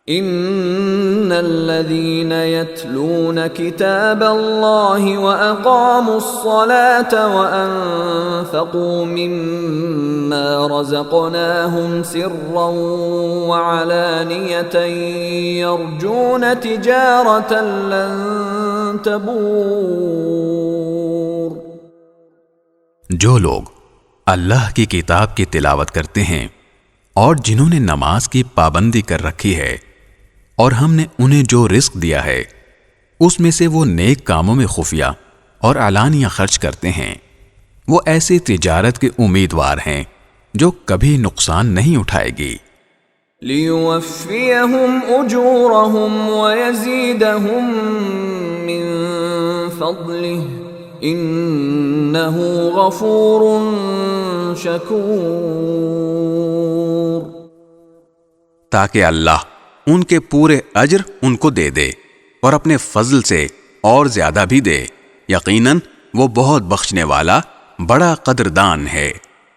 ان الذين يتلون كتاب الله واقاموا الصلاة وانفقوا مما رزقناهم سرا وعلانية يرجون تجارة لن تبور. جو لوگ اللہ کی کتاب کی تلاوت کرتے ہیں اور جنہوں نے نماز کی پابندی کر رکھی ہے اور ہم نے انہیں جو رزق دیا ہے اس میں سے وہ نیک کاموں میں خفیہ اور علانیہ خرچ کرتے ہیں، وہ ایسی تجارت کے امیدوار ہیں جو کبھی نقصان نہیں اٹھائے گی. لِيُوَفِّيَهُمْ أُجُورَهُمْ وَيَزِيدَهُمْ مِنْ فَضْلِهِ إِنَّهُ غَفُورٌ شَكُورٌ. تاکہ اللہ ان کے پورے اجر ان کو دے دے اور اپنے فضل سے اور زیادہ بھی دے، یقیناً وہ بہت بخشنے والا بڑا قدردان ہے.